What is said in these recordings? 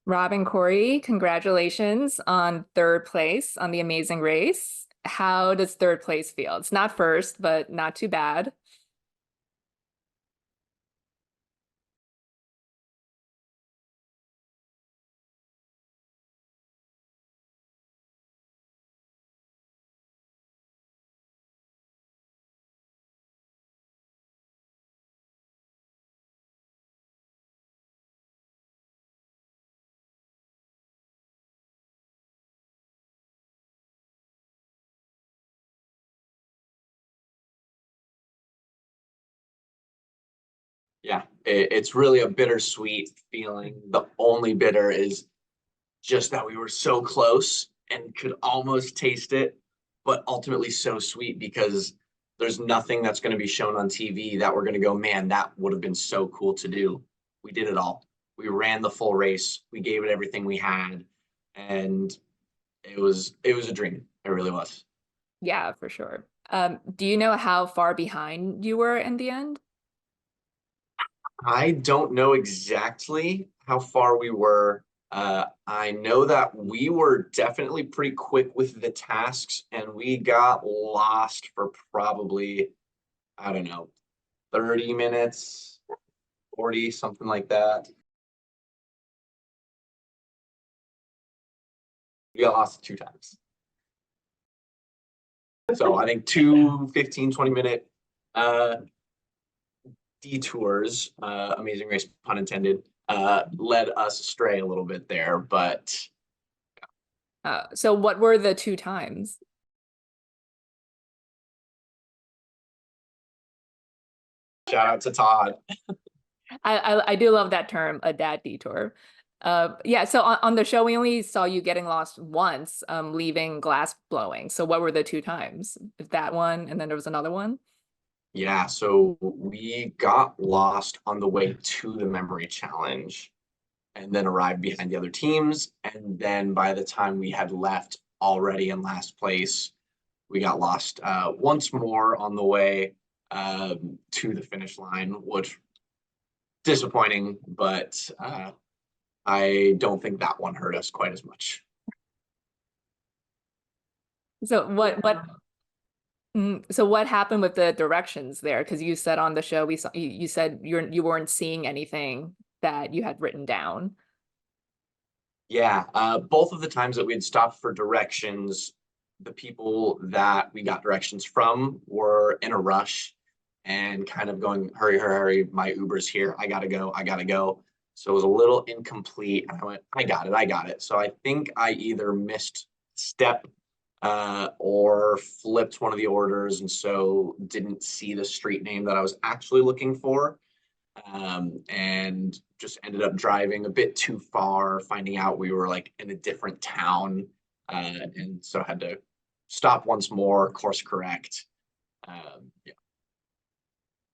Rob and Corey, congratulations on third place on The Amazing Race. How does third place feel? It's not first, but not too bad. Yeah, it's really a bittersweet feeling. The only bitter is just that we were so close and could almost taste it, but ultimately so sweet because there's nothing that's going to be shown on TV that we're going to go, man, that would have been so cool to do. We did it all. We ran the full race. We gave it everything we had, and it was a dream. It really was. Yeah, for sure. Do you know how far behind you were in the end? I don't know exactly how far we were. I know that we were definitely pretty quick with the tasks, and we got lost for probably, I don't know, 30 minutes, 40, something like that. We got lost two times. So I think two 15, 20 minute uh, detours, amazing race, pun intended, led us astray a little bit there. But So what were the two times? shout out to Todd. I do love that term, a dad detour. Yeah, so on the show, we only saw you getting lost once, leaving glass blowing. So what were the two times? That one, and then there was another one? Yeah, so we got lost on the way to the memory challenge and then arrived behind the other teams. And then by the time we had left already in last place, we got lost once more on the way to the finish line, which disappointing, but I don't think that one hurt us quite as much. So so what happened with the directions there? Because you said on the show we saw you said you weren't seeing anything that you had written down. Yeah, both of the times that we had stopped for directions, the people that we got directions from were in a rush and kind of going, hurry, hurry, hurry, my Uber's here. I gotta go, I gotta go. So it was a little incomplete. And I went, I got it, I got it. So I think I either missed step or flipped one of the orders and so didn't see the street name that I was actually looking for, and just ended up driving a bit too far, finding out we were like in a different town, and so had to stop once more, course correct. Yeah.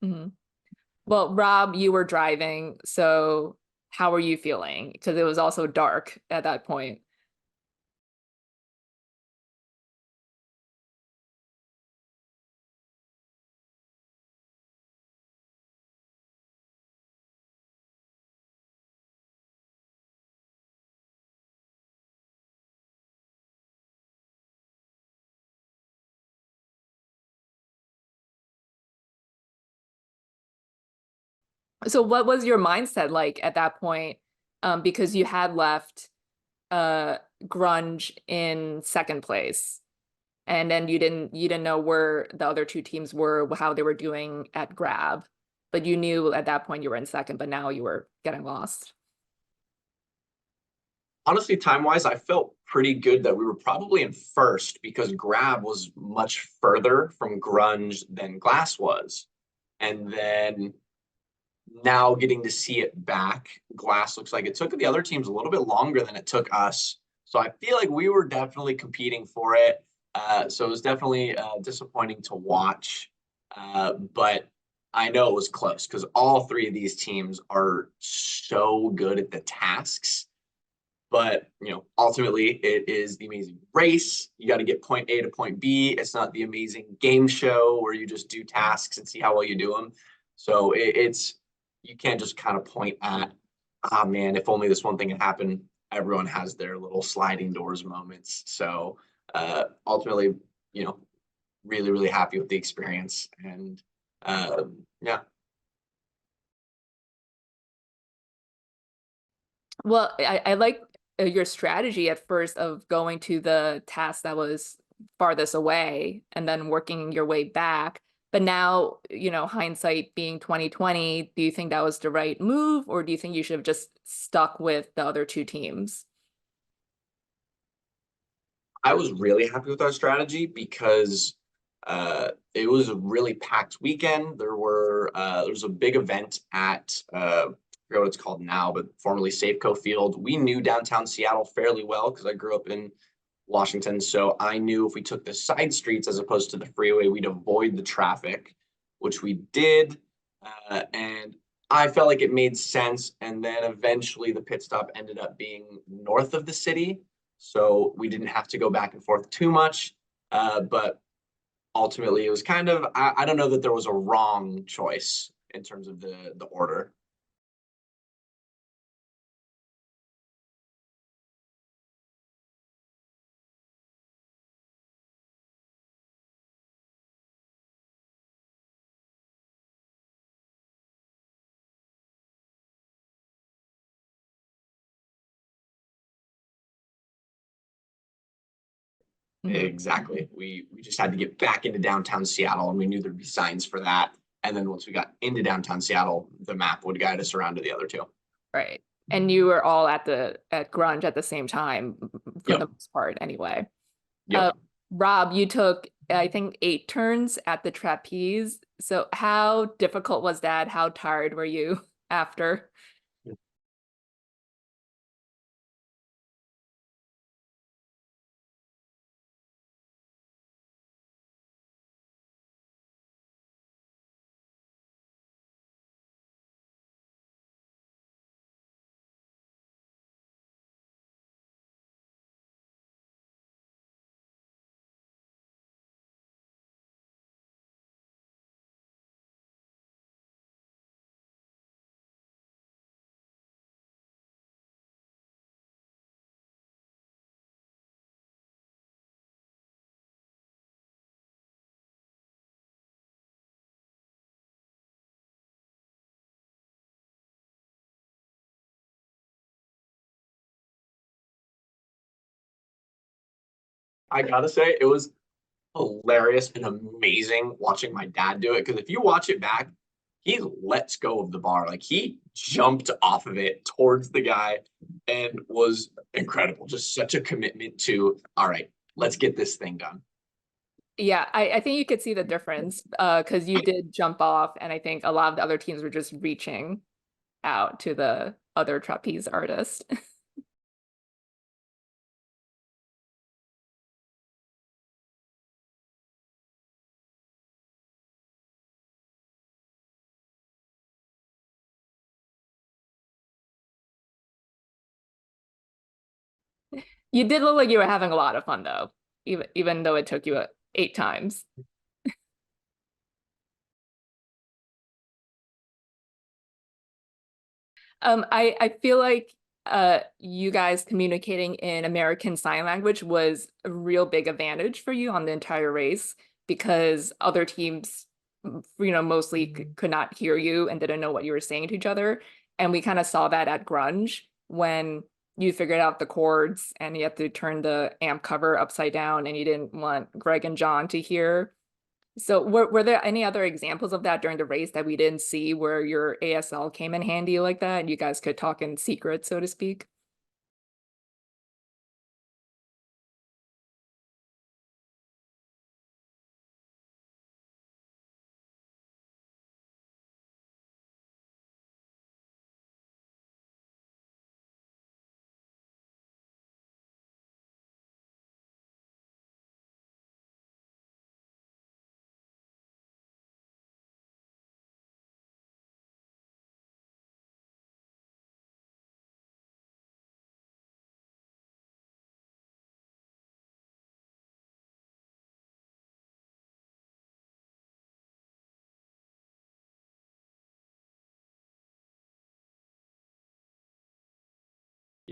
Mhm. Well, Rob, you were driving, so how were you feeling? Because it was also dark at that point. So what was your mindset like at that point? Because you had left uh grunge in second place, and then you didn't know where the other two teams were, how they were doing at grab, but you knew at that point you were in second, but now you were getting lost. Honestly, time wise, I felt pretty good that we were probably in first because Grab was much further from Grunge than Glass was. And then now getting to see it back, Glass looks like it took the other teams a little bit longer than it took us. So I feel like we were definitely competing for it. So it was definitely disappointing to watch. But I know it was close because all three of these teams are so good at the tasks. But ultimately, it is the amazing race. You got to get point A to point B. It's not the amazing game show where you just do tasks and see how well you do them. So it's you can't just kind of point at, ah man, if only this one thing had happened. everyone has their little sliding doors moments. So ultimately, you know, really, really happy with the experience. And yeah. Well, I like your strategy at first of going to the task that was farthest away and then working your way back. But now, hindsight being 2020, do you think that was the right move, or do you think you should have just stuck with the other two teams? I was really happy with our strategy because it was a really packed weekend. There was a big event at I forget what it's called now, but formerly Safeco Field. We knew downtown Seattle fairly well because I grew up in Washington, so I knew if we took the side streets as opposed to the freeway, we'd avoid the traffic, which we did. And I felt like it made sense. And then eventually the pit stop ended up being north of the city. So we didn't have to go back and forth too much. But ultimately, it was kind of, I don't know that there was a wrong choice in terms of the order. Mhm. Exactly. We just had to get back into downtown Seattle, and we knew there'd be signs for that. And then once we got into downtown Seattle, the map would guide us around to the other two. Right. And you were all at Grunge at the same time for the Yep. most part anyway. Uh, Yep. Rob, you took, I think, 8 turns at the trapeze. So how difficult was that? How tired were you after? I gotta say, it was hilarious and amazing watching my dad do it. Because if you watch it back, he lets go of the bar. Like he jumped off of it towards the guy and was incredible. Just such a commitment to, all right, let's get this thing done. Yeah, I think you could see the difference because you did jump off, and I think a lot of the other teams were just reaching out to the other trapeze artist. You did look like you were having a lot of fun though, even though it took you 8 times. I feel like you guys communicating in American Sign Language was a real big advantage for you on the entire race because other teams, mostly could not hear you and didn't know what you were saying to each other. And we kind of saw that at Grunge when you figured out the chords and you had to turn the amp cover upside down and you didn't want Greg and John to hear. So were there any other examples of that during the race that we didn't see where your ASL came in handy like that and you guys could talk in secret, so to speak?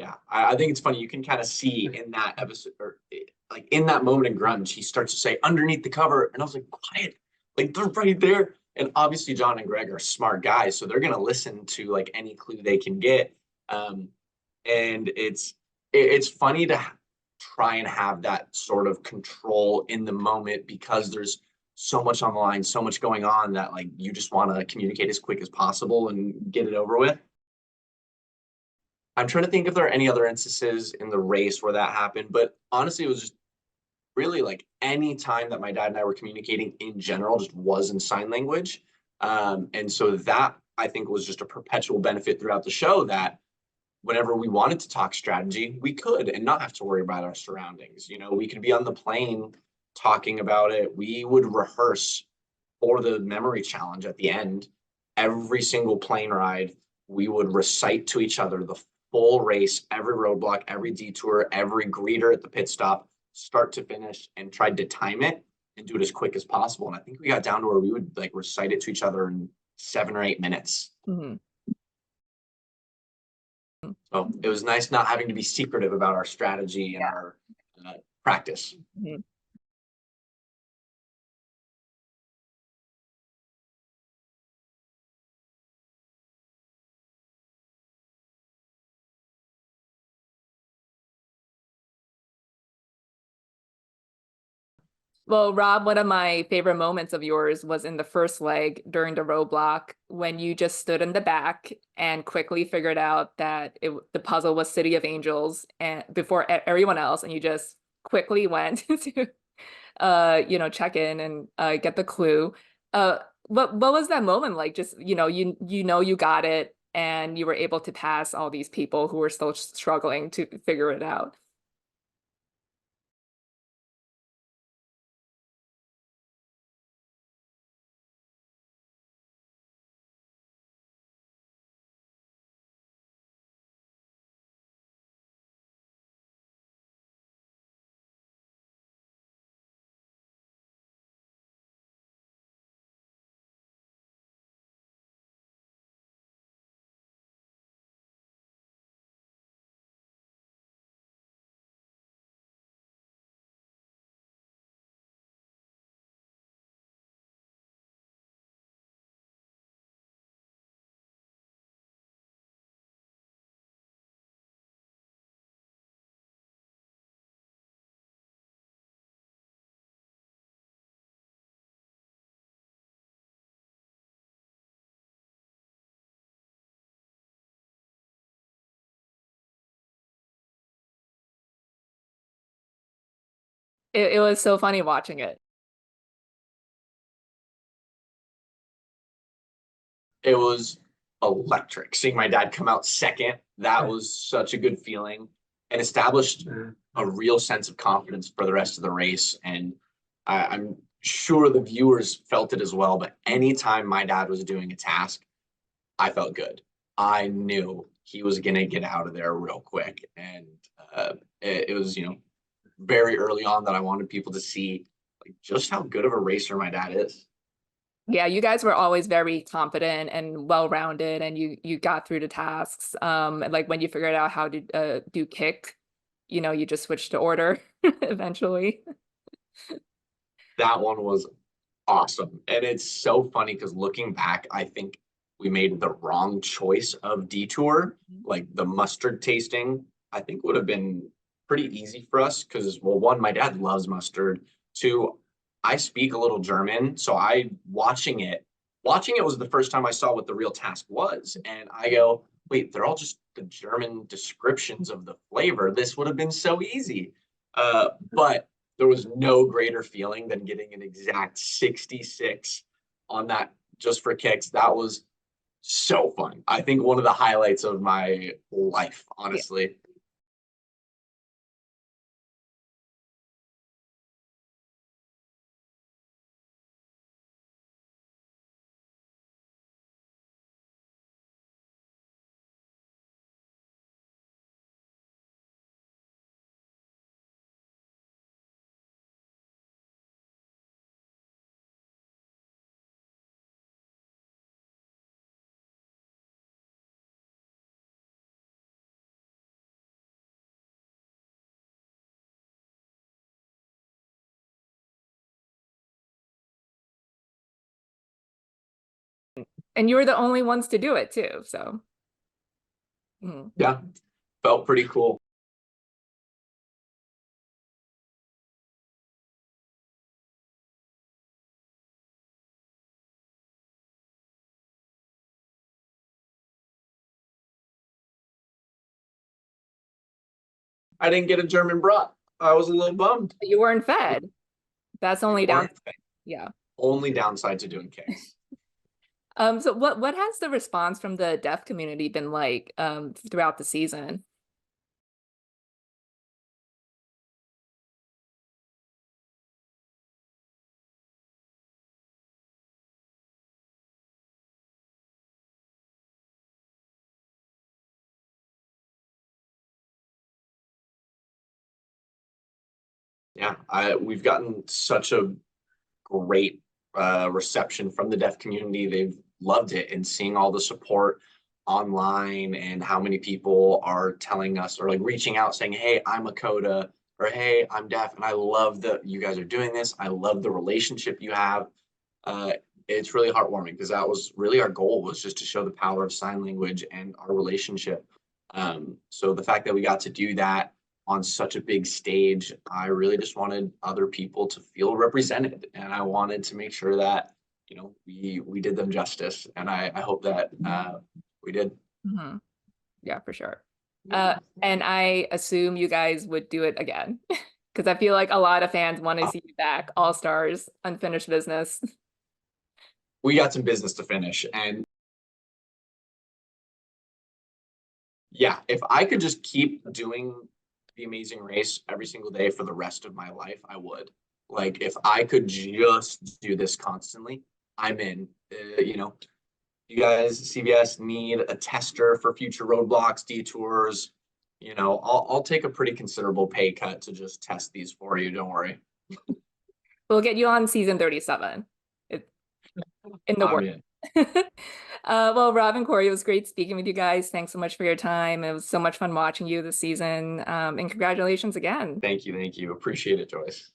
Yeah, I think it's funny. You can kind of see in that episode, or like in that moment in grunge, he starts to say underneath the cover, and I was like, quiet, like they're right there. And obviously, John and Greg are smart guys, so they're gonna listen to like any clue they can get. Um, and it's funny to try and have that sort of control in the moment because there's so much on the line, so much going on that like you just want to communicate as quick as possible and get it over with. I'm trying to think if there are any other instances in the race where that happened, but honestly, it was just really like any time that my dad and I were communicating in general just was in sign language. And so that I think was just a perpetual benefit throughout the show that whenever we wanted to talk strategy, we could and not have to worry about our surroundings. You know, we could be on the plane talking about it. We would rehearse for the memory challenge at the end. Every single plane ride, we would recite to each other the full race, every roadblock, every detour, every greeter at the pit stop, start to finish, and tried to time it and do it as quick as possible. And I think we got down to where we would like recite it to each other in 7 or 8 minutes. Mhm. So it was nice not having to be secretive about our strategy and Yeah. our practice. Mhm. Well, Rob, one of my favorite moments of yours was in the first leg during the roadblock when you just stood in the back and quickly figured out that the puzzle was City of Angels and before everyone else, and you just quickly went to check in and get the clue. What was that moment like? Just, you got it and you were able to pass all these people who were still struggling to figure it out. It was so funny watching it. It was electric. Seeing my dad come out second, that was such a good feeling and established a real sense of confidence for the rest of the race. And I'm sure the viewers felt it as well. But anytime my dad was doing a task, I felt good. I knew he was going to get out of there real quick. And it was, very early on that I wanted people to see like just how good of a racer my dad is. Yeah, you guys were always very confident and well-rounded, and you got through the tasks. And like when you figured out how to do kick, you just switched to order eventually. That one was awesome. And it's so funny because looking back, I think we made the wrong choice of detour. Like the mustard tasting, I think would have been pretty easy for us because, well, one, my dad loves mustard. Two, I speak a little German. So watching it was the first time I saw what the real task was. And I go, wait, they're all just the German descriptions of the flavor. This would have been so easy. But there was no greater feeling than getting an exact 66 on that just for kicks. That was so fun. I think one of the highlights of my life, Yeah. honestly. And you were the only ones to do it too, so. Mhm. Yeah, felt pretty cool. I didn't get a German brat. I was a little bummed. You weren't fed. That's We only down. weren't Yeah. only downside to doing case. So what has the response from the deaf community been like throughout the season? Yeah, we've gotten such a great reception from the deaf community. They've loved it, and seeing all the support online and how many people are telling us or like reaching out saying, "Hey, I'm a coda," or "Hey, I'm deaf," and I love that you guys are doing this. I love the relationship you have. Uh, it's really heartwarming because that was really our goal, was just to show the power of sign language and our relationship. So the fact that we got to do that on such a big stage, I really just wanted other people to feel represented, and I wanted to make sure that we did them justice, and I hope that we did. Mhm. Yeah, for sure. And I assume you guys would do it again because I feel like a lot of fans want to see you back, All Stars, unfinished business. We got some business to finish, and yeah, if I could just keep doing the Amazing Race every single day for the rest of my life, I would. Like, if I could just do this constantly, I'm in. You guys, CBS, need a tester for future roadblocks, detours. I'll take a pretty considerable pay cut to just test these for you. Don't worry. We'll get you on season 37. It, in the I'm work. in. Well, Rob and Corey, it was great speaking with you guys. Thanks so much for your time. It was so much fun watching you this season. And congratulations again. Thank you. Appreciate it, Joyce.